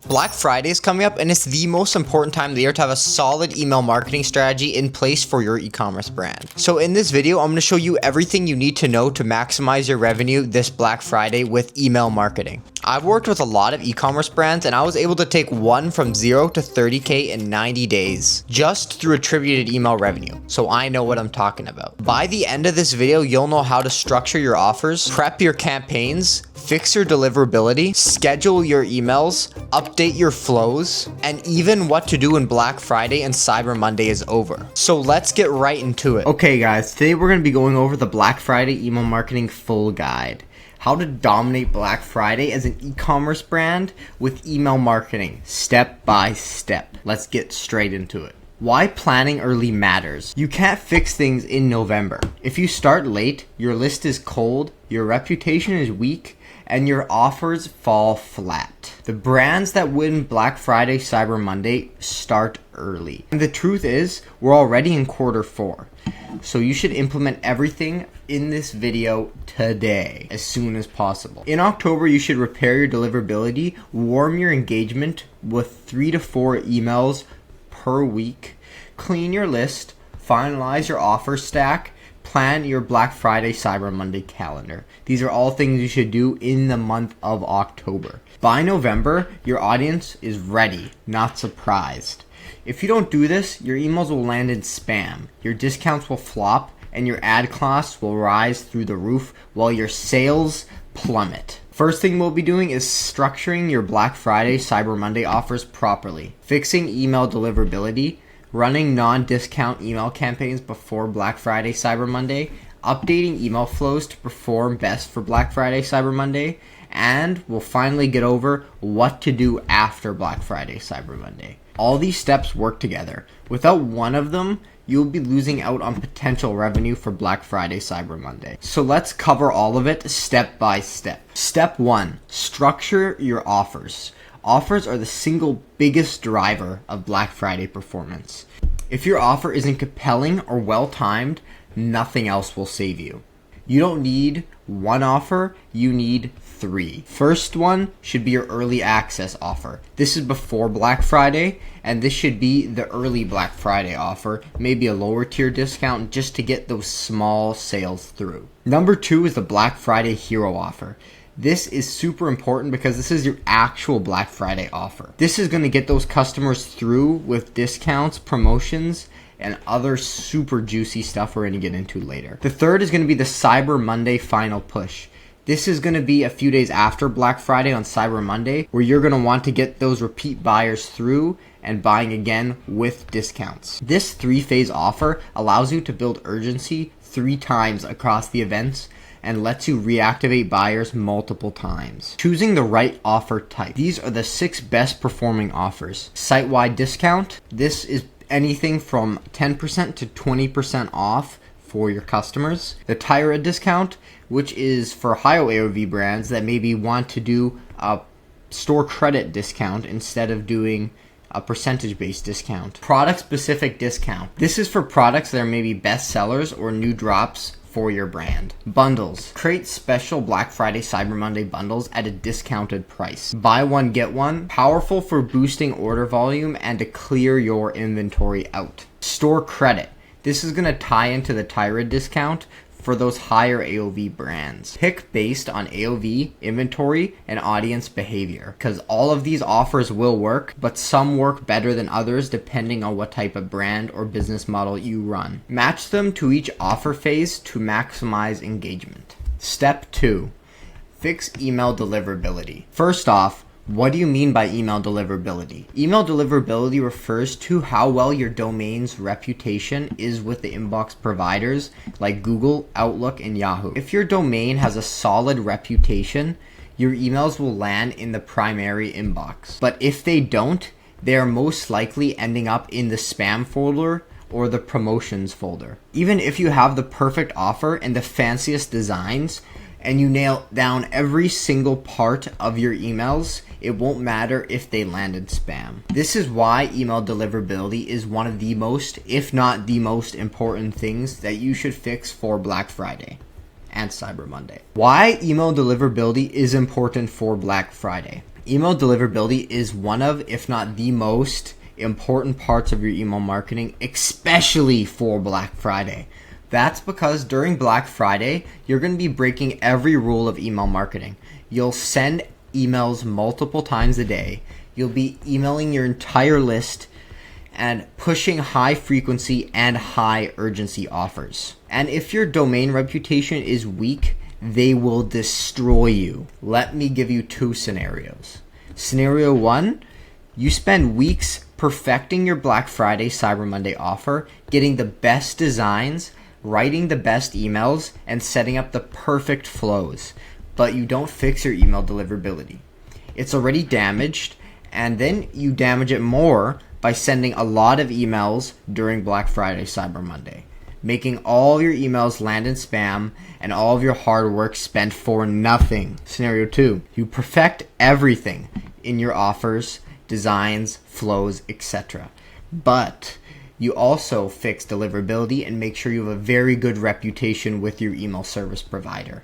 Black Friday is coming up, and it's the most important time of the year to have a solid email marketing strategy in place for your e-commerce brand. So in this video, I'm going to show you everything you need to know to maximize your revenue this Black Friday with email marketing. I've worked with a lot of e-commerce brands, and I was able to take one from 0 to 30K in 90 days just through attributed email revenue. So I know what I'm talking about. By the end of this video, you'll know how to structure your offers, prep your campaigns, fix your deliverability, schedule your emails, update your flows, and even what to do when Black Friday and Cyber Monday is over. So let's get right into it. Okay guys, today we're going to be going over the Black Friday email marketing full guide. How to dominate Black Friday as an e-commerce brand with email marketing, step by step. Let's get straight into it. Why planning early matters. You can't fix things in November. If you start late, your list is cold, your reputation is weak, and your offers fall flat. The brands that win Black Friday, Cyber Monday start early. And the truth is, we're already in Q4. So you should implement everything in this video today as soon as possible. In October, you should repair your deliverability, warm your engagement with 3 to 4 emails per week, clean your list, finalize your offer stack, plan your Black Friday, Cyber Monday calendar. These are all things you should do in the month of October. By November, your audience is ready, not surprised. If you don't do this, your emails will land in spam, your discounts will flop, and your ad costs will rise through the roof while your sales plummet. First thing we'll be doing is structuring your Black Friday, Cyber Monday offers properly, fixing email deliverability, running non-discount email campaigns before Black Friday, Cyber Monday, updating email flows to perform best for Black Friday, Cyber Monday, and we'll finally get over what to do after Black Friday, Cyber Monday. All these steps work together. Without one of them, you'll be losing out on potential revenue for Black Friday, Cyber Monday. So let's cover all of it step by step. Step 1, structure your offers. Offers are the single biggest driver of Black Friday performance. If your offer isn't compelling or well-timed, nothing else will save you. You don't need one offer, you need 3. First one should be your early access offer. This is before Black Friday, and this should be the early Black Friday offer, maybe a lower tier discount just to get those small sales through. Number 2 is the Black Friday hero offer. This is super important because this is your actual Black Friday offer. This is going to get those customers through with discounts, promotions, and other super juicy stuff we're going to get into later. The third is going to be the Cyber Monday final push. This is going to be a few days after Black Friday on Cyber Monday, where you're going to want to get those repeat buyers through and buying again with discounts. This 3-phase offer allows you to build urgency 3 times across the events and lets you reactivate buyers multiple times. Choosing the right offer type. These are the 6 best performing offers. Site-wide discount. This is anything from 10% to 20% off for your customers. The Tyra discount, which is for higher AOV brands that maybe want to do a store credit discount instead of doing a percentage-based discount. Product-specific discount. This is for products that are maybe best sellers or new drops for your brand. Bundles. Create special Black Friday, Cyber Monday bundles at a discounted price. Buy one, get one. Powerful for boosting order volume and to clear your inventory out. Store credit. This is going to tie into the Tyra discount for those higher AOV brands. Pick based on AOV, inventory, and audience behavior, because all of these offers will work, but some work better than others depending on what type of brand or business model you run. Match them to each offer phase to maximize engagement. Step 2, fix email deliverability. First off, what do you mean by email deliverability? Email deliverability refers to how well your domain's reputation is with the inbox providers like Google, Outlook, and Yahoo. If your domain has a solid reputation, your emails will land in the primary inbox. But if they don't, they are most likely ending up in the spam folder or the promotions folder. Even if you have the perfect offer and the fanciest designs, and you nail down every single part of your emails, it won't matter if they landed spam. This is why email deliverability is one of the most, if not the most important things that you should fix for Black Friday and Cyber Monday. Why email deliverability is important for Black Friday. Email deliverability is one of, if not the most important parts of your email marketing, especially for Black Friday. That's because during Black Friday, you're going to be breaking every rule of email marketing. You'll send emails multiple times a day. You'll be emailing your entire list and pushing high frequency and high urgency offers. And if your domain reputation is weak, they will destroy you. Let me give you two scenarios. Scenario one, you spend weeks perfecting your Black Friday, Cyber Monday offer, getting the best designs, writing the best emails, and setting up the perfect flows, but you don't fix your email deliverability. It's already damaged, and then you damage it more by sending a lot of emails during Black Friday, Cyber Monday, making all your emails land in spam and all of your hard work spent for nothing. Scenario two, you perfect everything in your offers, designs, flows, etc. But you also fix deliverability and make sure you have a very good reputation with your email service provider.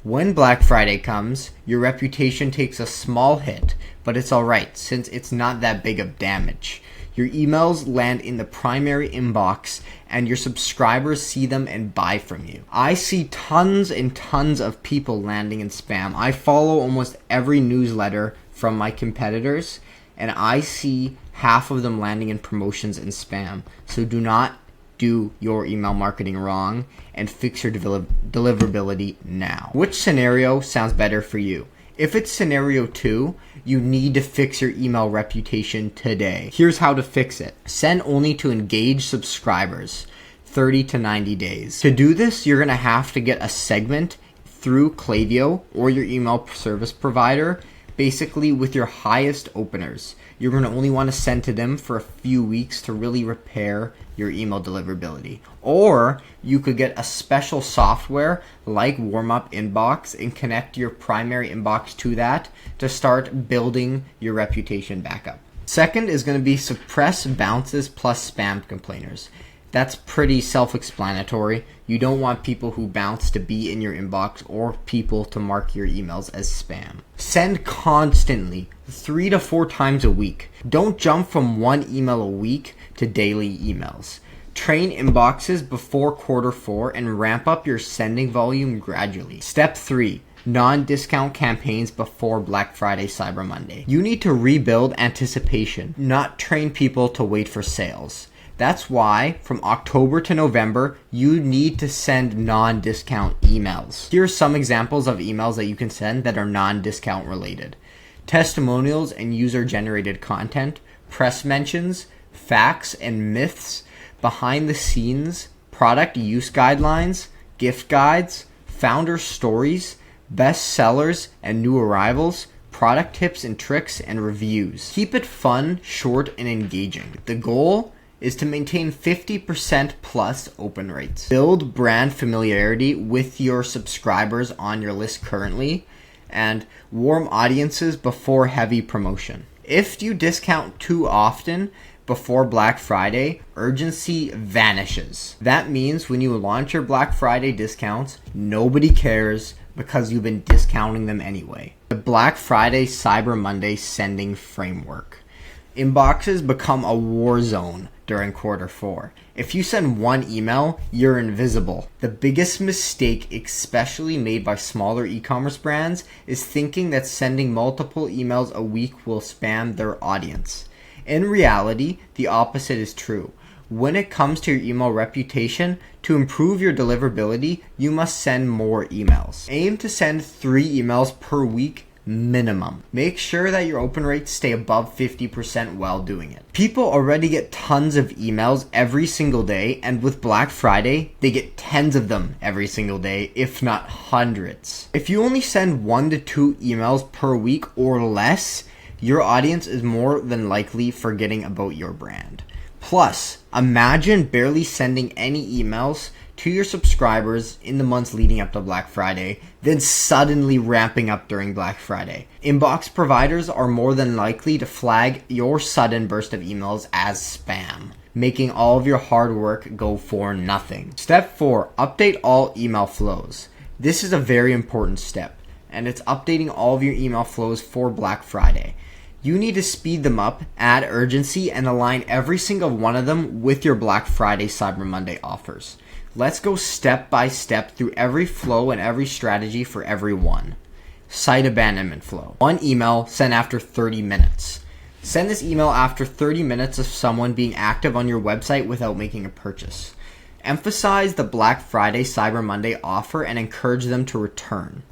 When Black Friday comes, your reputation takes a small hit, but it's alright since it's not that big of damage. Your emails land in the primary inbox and your subscribers see them and buy from you. I see tons and tons of people landing in spam. I follow almost every newsletter from my competitors and I see half of them landing in promotions and spam. So do not do your email marketing wrong and fix your deliverability now. Which scenario sounds better for you? If it's scenario two, you need to fix your email reputation today. Here's how to fix it. Send only to engaged subscribers, 30 to 90 days. To do this, you're gonna have to get a segment through Klaviyo or your email service provider, basically with your highest openers. You're going to only want to send to them for a few weeks to really repair your email deliverability. Or you could get a special software like Warm-Up Inbox and connect your primary inbox to that to start building your reputation back up. Second is going to be suppress bounces plus spam complainers. That's pretty self-explanatory. You don't want people who bounce to be in your inbox or people to mark your emails as spam. Send constantly, 3 to 4 times a week. Don't jump from 1 email a week to daily emails. Train inboxes before Q4 and ramp up your sending volume gradually. Step 3. Non-discount campaigns before Black Friday, Cyber Monday. You need to rebuild anticipation, not train people to wait for sales. That's why from October to November, you need to send non-discount emails. Here are some examples of emails that you can send that are non-discount related. Testimonials and user-generated content, press mentions, facts and myths, behind the scenes, product use guidelines, gift guides, founder stories, best sellers and new arrivals, product tips and tricks, and reviews. Keep it fun, short, and engaging. The goal is to maintain 50% plus open rates. Build brand familiarity with your subscribers on your list currently, and warm audiences before heavy promotion. If you discount too often before Black Friday, urgency vanishes. That means when you launch your Black Friday discounts, nobody cares because you've been discounting them anyway. The Black Friday Cyber Monday sending framework. Inboxes become a war zone during Q4. If you send 1 email, you're invisible. The biggest mistake, especially made by smaller e-commerce brands, is thinking that sending multiple emails a week will spam their audience. In reality, the opposite is true. When it comes to your email reputation, to improve your deliverability, you must send more emails. Aim to send 3 emails per week minimum. Make sure that your open rates stay above 50% while doing it. People already get tons of emails every single day, and with Black Friday, they get tens of them every single day, if not hundreds. If you only send 1 to 2 emails per week or less, your audience is more than likely forgetting about your brand. Plus, imagine barely sending any emails to your subscribers in the months leading up to Black Friday, then suddenly ramping up during Black Friday. Inbox providers are more than likely to flag your sudden burst of emails as spam, making all of your hard work go for nothing. Step 4, update all email flows. This is a very important step, and it's updating all of your email flows for Black Friday. You need to speed them up, add urgency, and align every single one of them with your Black Friday Cyber Monday offers. Let's go step by step through every flow and every strategy for every one. Site abandonment flow. 1 email sent after 30 minutes. Send this email after 30 minutes of someone being active on your website without making a purchase. Emphasize the Black Friday Cyber Monday offer and encourage them to return.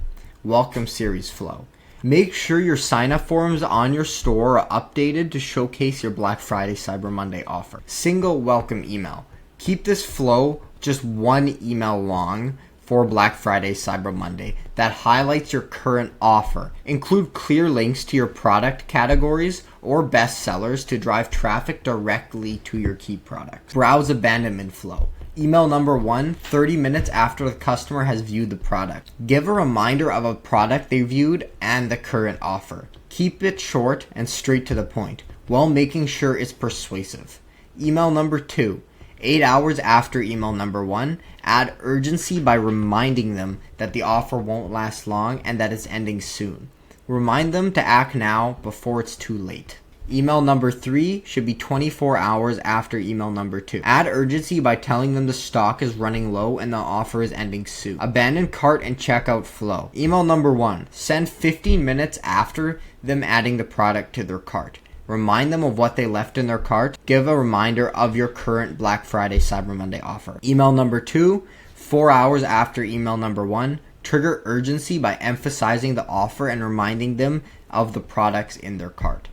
Welcome series flow. Make sure your sign-up forms on your store are updated to showcase your Black Friday Cyber Monday offer. Single welcome email. Keep this flow just 1 email long for Black Friday Cyber Monday that highlights your current offer. Include clear links to your product categories or best sellers to drive traffic directly to your key products. Browse abandonment flow. Email number 1, 30 minutes after the customer has viewed the product. Give a reminder of a product they viewed and the current offer. Keep it short and straight to the point, while making sure it's persuasive. Email number 2, 8 hours after email number 1, add urgency by reminding them that the offer won't last long and that it's ending soon. Remind them to act now before it's too late. Email number 3 should be 24 hours after email number 2. Add urgency by telling them the stock is running low and the offer is ending soon. Abandon cart and checkout flow. Email number 1, send 15 minutes after them adding the product to their cart. Remind them of what they left in their cart. Give a reminder of your current Black Friday Cyber Monday offer. Email number 2, 4 hours after email number 1. Trigger urgency by emphasizing the offer and reminding them of the products in their cart.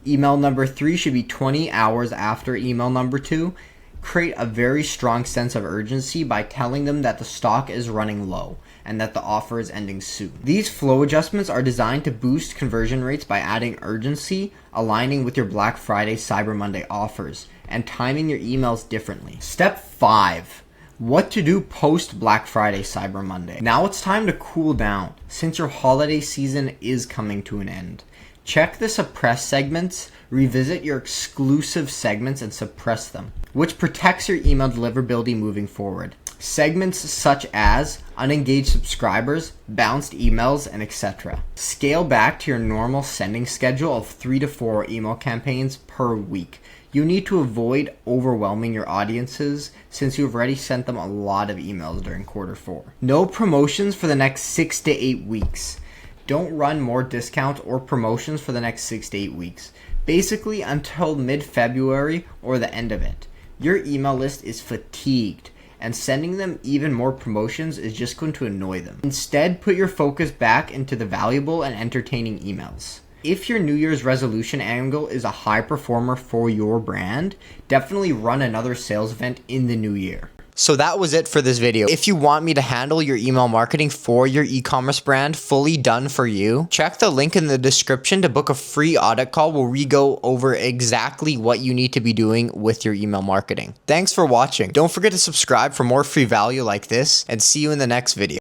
Email number 3 should be 20 hours after email number 2. Create a very strong sense of urgency by telling them that the stock is running low and that the offer is ending soon. These flow adjustments are designed to boost conversion rates by adding urgency, aligning with your Black Friday Cyber Monday offers, and timing your emails differently. Step 5. What to do post Black Friday Cyber Monday. Now it's time to cool down since your holiday season is coming to an end. Check the suppress segments, revisit your exclusive segments and suppress them, which protects your email deliverability moving forward. Segments such as unengaged subscribers, bounced emails, and etc. Scale back to your normal sending schedule of 3 to 4 email campaigns per week. You need to avoid overwhelming your audiences since you've already sent them a lot of emails during quarter 4. No promotions for the next 6 to 8 weeks. Don't run more discounts or promotions for the next 6 to 8 weeks. Basically until mid-February or the end of it. Your email list is fatigued, and sending them even more promotions is just going to annoy them. Instead, put your focus back into the valuable and entertaining emails. If your New Year's resolution angle is a high performer for your brand, definitely run another sales event in the new year. So that was it for this video. If you want me to handle your email marketing for your e-commerce brand fully done for you, check the link in the description to book a free audit call where we go over exactly what you need to be doing with your email marketing. Thanks for watching. Don't forget to subscribe for more free value like this, and see you in the next video.